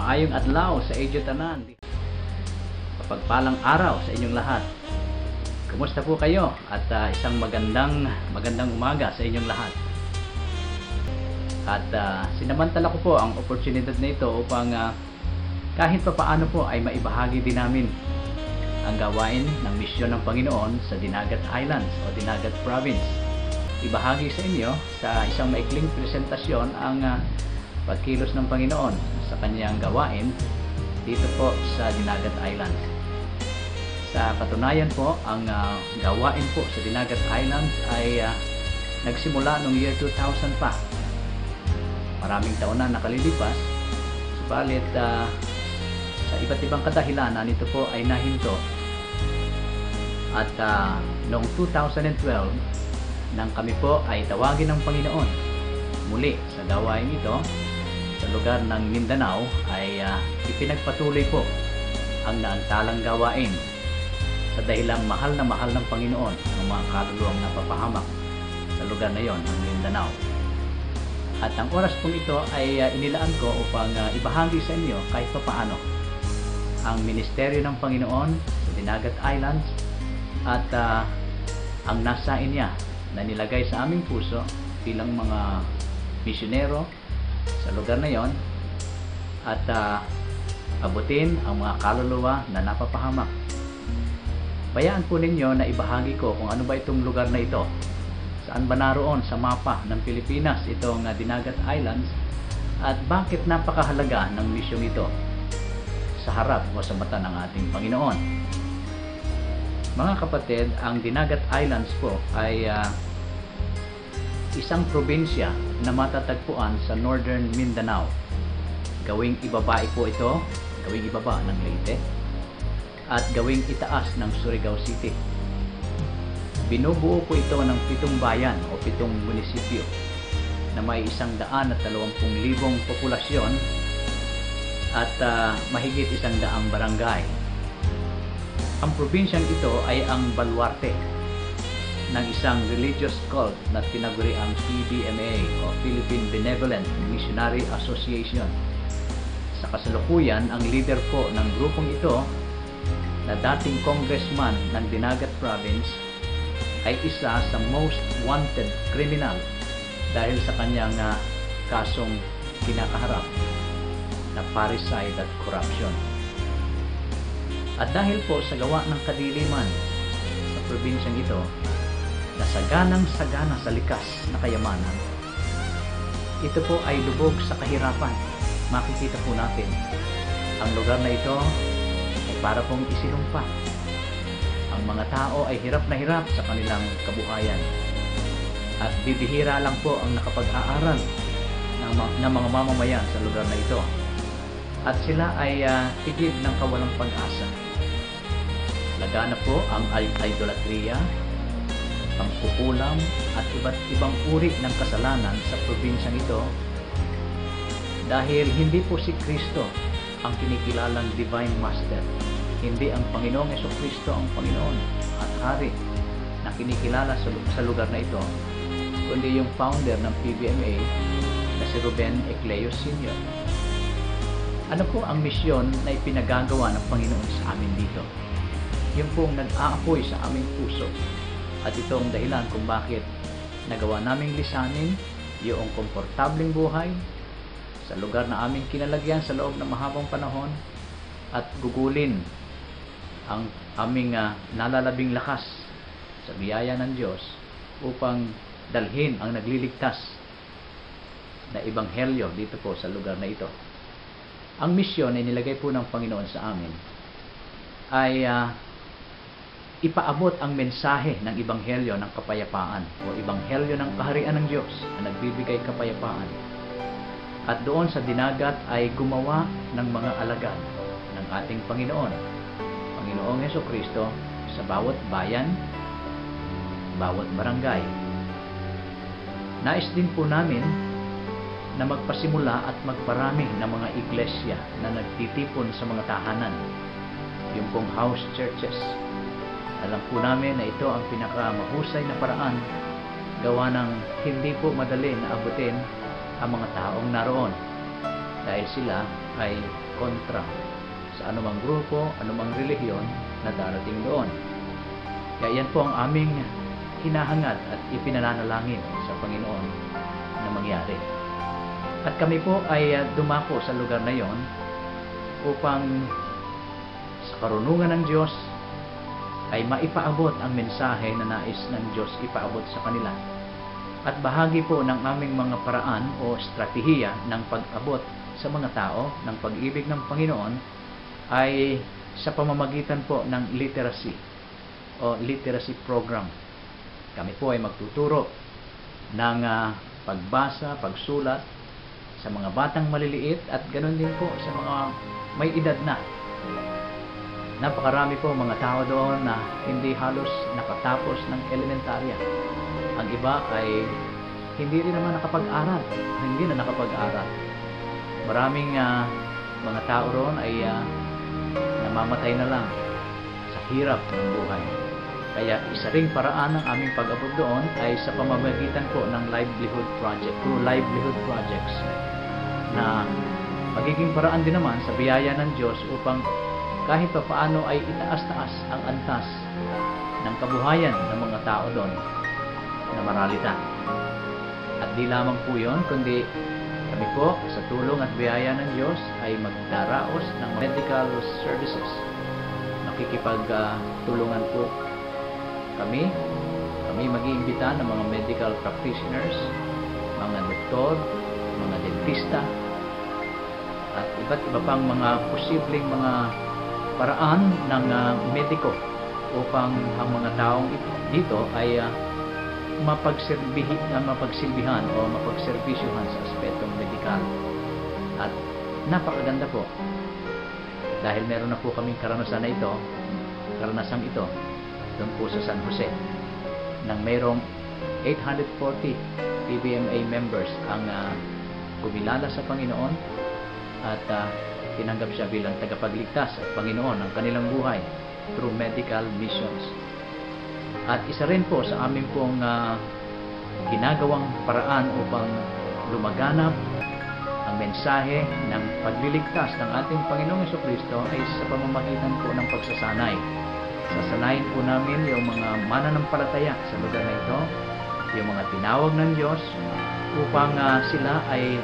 Maayong adlaw sa inyo tanan. Kapagpalang araw sa inyong lahat. Kumusta po kayo? At isang magandang umaga sa inyong lahat. At sinamantala ko po ang oportunidad na ito upang kahit pa paano po ay maibahagi din namin ang gawain ng misyon ng Panginoon sa Dinagat Islands o Dinagat Province. Ibahagi sa inyo sa isang maikling presentasyon ang pagkilos ng Panginoon sa kanyang gawain dito po sa Dinagat Islands. Sa katunayan po, ang gawain po sa Dinagat Islands ay nagsimula noong year 2000 pa. Maraming taon na nakalilipas, subalit sa iba't ibang kadahilanan ito po ay nahinto. At noong 2012 nang kami po ay tawagin ng Panginoon muli sa gawain ito sa lugar ng Mindanao, ay ipinagpatuloy po ang naantalang gawain sa dahilang mahal ng Panginoon ang mga kaluluwang napapahamak sa lugar na yon, ng Mindanao. At ang oras pong ito ay inilaan ko upang ibahagi sa inyo kahit paano ang ministeryo ng Panginoon sa Dinagat Islands at ang nasain niya na nilagay sa aming puso bilang mga misyonero sa lugar na yon, at abutin ang mga kaluluwa na napapahamak. Bayaan po ninyo na ibahagi ko kung ano ba itong lugar na ito. Saan ba naroon sa mapa ng Pilipinas itong Dinagat Islands, at bakit napakahalaga ng misyong ito sa harap o sa mata ng ating Panginoon. Mga kapatid, ang Dinagat Islands po ay isang probinsya na matatagpuan sa Northern Mindanao. Gawing ibaba po ito, gawing ibaba ng Leyte at gawing itaas ng Surigao City. Binubuo po ito ng 7 bayan o 7 munisipyo na may 120,000 populasyon at mahigit 100 barangay. Ang probinsyang ito ay ang baluarte ng isang religious cult na tinaguri ang PBMA o Philippine Benevolent Missionary Association. Sa kasalukuyan, ang leader po ng grupong ito na dating congressman ng Dinagat Province ay isa sa most wanted criminal dahil sa kanyang kasong kinakaharap na parricide at corruption. At dahil po sa gawa ng kadiliman sa probinsyang ito, na saganang-sagana sa likas na kayamanan, ito po ay lubog sa kahirapan. Makikita po natin ang lugar na ito ay para pong isinumpa. Ang mga tao ay hirap na hirap sa kanilang kabuhayan at bibihira lang po ang nakapag-aaral ng mga mamamayan sa lugar na ito, at sila ay tigib ng kawalang pag-asa. Lagana po ang idolatriya, pangkukulam at iba't ibang uri ng kasalanan sa probinsyang ito, dahil hindi po si Kristo ang kinikilalang Divine Master. Hindi ang Panginoong Jesucristo ang Panginoon at Hari na kinikilala sa lugar na ito, kundi yung founder ng PBMA na si Ruben Ecleos Sr. Ano po ang misyon na ipinagagawa ng Panginoon sa amin dito? Yung pong nag-aapoy sa aming puso. At ito ang dahilan kung bakit nagawa naming lisanin yung komportableng buhay sa lugar na aming kinalagyan sa loob ng mahabang panahon, at gugulin ang aming nalalabing lakas sa biyaya ng Diyos upang dalhin ang nagliligtas na ebanghelyo dito po sa lugar na ito. Ang misyon na nilagay po ng Panginoon sa amin ay ipaabot ang mensahe ng ebanghelyo ng kapayapaan o ebanghelyo ng kaharian ng Diyos na nagbibigay kapayapaan. At doon sa Dinagat ay gumawa ng mga alagad ng ating Panginoon, Panginoong Jesucristo, sa bawat bayan, bawat barangay. Nais din po namin na magpasimula at magparami ng mga iglesia na nagtitipon sa mga tahanan, yung pong house churches. Alam po namin na ito ang pinakamahusay na paraan, gawa ng hindi po madali na abutin ang mga taong naroon dahil sila ay kontra sa anumang grupo, anumang relihiyon na darating doon. Kaya yan po ang aming hinahangad at ipinananalangin sa Panginoon na mangyari. At kami po ay dumako sa lugar na yon upang sa karunungan ng Diyos ay maipaabot ang mensahe na nais ng Diyos ipaabot sa kanila. At bahagi po ng aming mga paraan o estratehiya ng pag-abot sa mga tao ng pag-ibig ng Panginoon ay sa pamamagitan po ng literacy o literacy program. Kami po ay magtuturo ng pagbasa, pagsulat sa mga batang maliliit at ganoon din po sa mga may edad na. Napakarami po mga tao doon na hindi halos nakatapos ng elementarya. Ang iba ay hindi rin naman nakapag-aral. Hindi na nakapag-aral. Maraming mga tao roon ay namamatay na lang sa hirap ng buhay. Kaya isa ring paraan ng aming pag-abot doon ay sa pamamagitan po ng livelihood project, through livelihood projects, na magiging paraan din naman sa biyaya ng Diyos upang kahit pa paano ay itaas-taas ang antas ng kabuhayan ng mga tao doon na maralita. At di lamang po yun, kundi kami po sa tulong at biyaya ng Diyos ay magdaraos ng medical services. Makikipagtulungan po kami mag-iimbita ng mga medical practitioners, mga doktor, mga dentista, at iba't iba pang mga posibleng mga paraan ng mediko upang ang mga taong dito ay mapagsilbihan o mapagserbisyuhan sa aspetong medikal. At napakaganda po dahil meron na po kaming karanasang ito doon po sa San Jose nang mayroong 840 PBMA members ang kumilala sa Panginoon at tinanggap siya bilang tagapagligtas at Panginoon ng kanilang buhay through medical missions. At isa rin po sa amin pong ginagawang paraan upang lumaganap ang mensahe ng pagliligtas ng ating Panginoong Jesucristo ay sa pamamagitan po ng pagsasanay. Sasanayin po namin yung mga mananampalataya sa lugar na ito, yung mga tinawag ng Diyos upang sila ay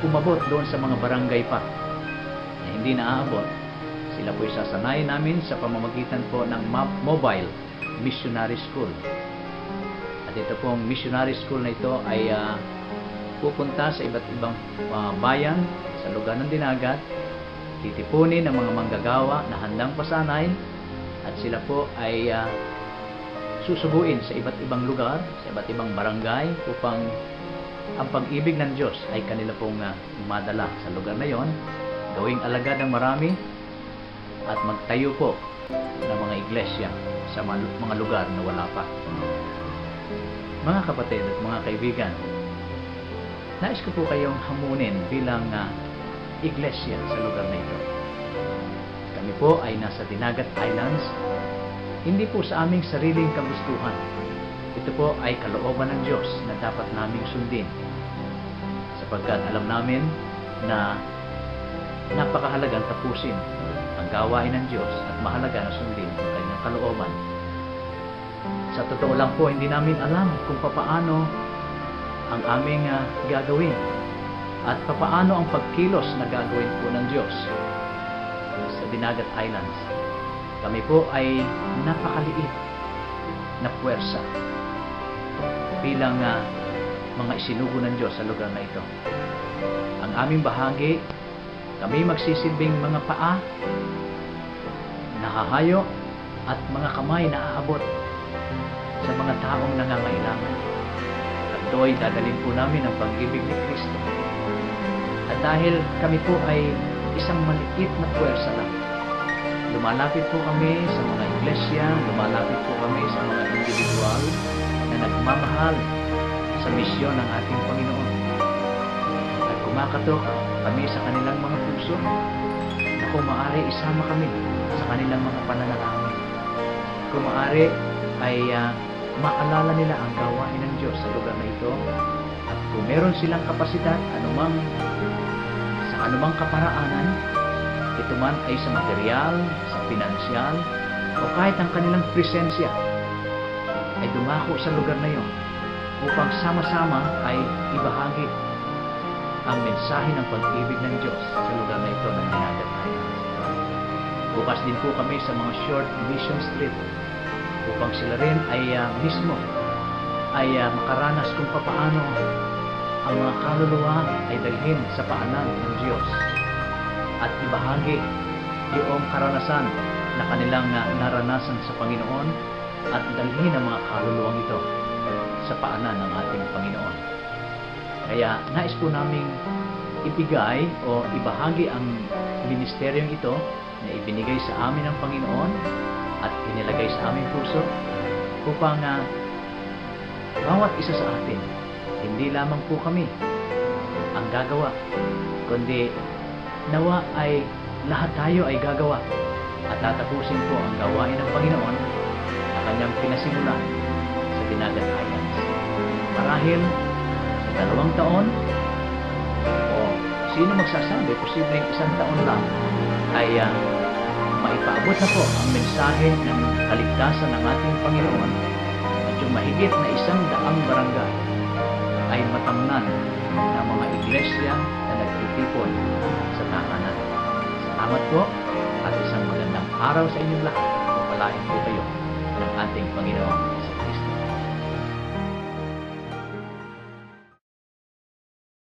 umabot doon sa mga barangay pa na hindi naaabot. Sila po isasanayin namin sa pamamagitan po ng mobile missionary school. At ito pong missionary school na ito ay pupunta sa iba't ibang bayan sa lugar ng Dinagat, titipunin ng mga manggagawa na handang pasanay, at sila po ay susubuin sa iba't ibang lugar, sa iba't ibang barangay upang ang pag-ibig ng Diyos ay kanila pong madala sa lugar na yon, gawing alagad ng marami at magtayo po ng mga iglesia sa mga lugar na wala pa. Mga kapatid at mga kaibigan, nais ko po kayong hamunin bilang iglesia sa lugar na ito. Kami po ay nasa Dinagat Islands, hindi po sa aming sariling kagustuhan. Ito po ay kalooban ng Diyos na dapat naming sundin, sapagkat alam namin na napakahalagang tapusin ang gawain ng Diyos at mahalaga na sundin ang kanyang kalooban. Sa totoo lang po, hindi namin alam kung papaano ang aming gagawin at papaano ang pagkilos na gagawin po ng Diyos sa Dinagat Islands. Kami po ay napakaliit na puwersa bilang mga isinugo ng Diyos sa lugar na ito. Ang aming bahagi, kami magsisilbing mga paa, nahahayo, at mga kamay na aabot sa mga taong nangangailangan. At ito'y dadalhin po namin ang pag-ibig ni Kristo. At dahil kami po ay isang maliit na puwersa lang, lumalapit po kami sa mga iglesia, lumalapit po kami sa mga individual na nagmamahal sa misyon ng ating Panginoon. At kumakatok kami sa kanilang mga puso na kung maaari isama kami sa kanilang mga pananalangin. Kung maaari ay maalala nila ang gawain ng Diyos sa lugar na ito, at kung meron silang kapasidad anumang sa anumang kaparaanan, ito man ay sa material, sa pinansyal, o kahit ang kanilang presensya, ay dumako sa lugar na iyon upang sama-sama ay ibahagi ang mensahe ng pag-ibig ng Diyos sa lugar na ito ng dinadalayan. Bukas din po kami sa mga short mission trip upang sila rin ay mismo ay makaranas kung papaano ang mga kaluluwa ay dalhin sa paanan ng Diyos at ibahagi yung karanasan na kanilang naranasan sa Panginoon at dalhin ang mga kaluluwang ito sa paanan ng ating Panginoon. Kaya nais po naming ibigay o ibahagi ang ministeryong ito na ibinigay sa amin ng Panginoon at inilagay sa aming puso upang bawat isa sa atin, hindi lamang po kami ang gagawa, kundi nawa ay lahat tayo ay gagawa at tatapusin po ang gawain ng Panginoon na kanyang pinasimulan sa Dinagat Islands. Marahil sa 2 taon o sino magsasabi, posibleng 1 taon lang ay maipaabot na po ang mensahe ng kaligtasan ng ating Panginoon at yung mahigit na 100 barangay ay matamnan ng mga iglesia na nagtitipon sa tahanan. Salamat po at isang magandang araw sa inyong lahat. Pagpalain po kayo ng ating Panginoon.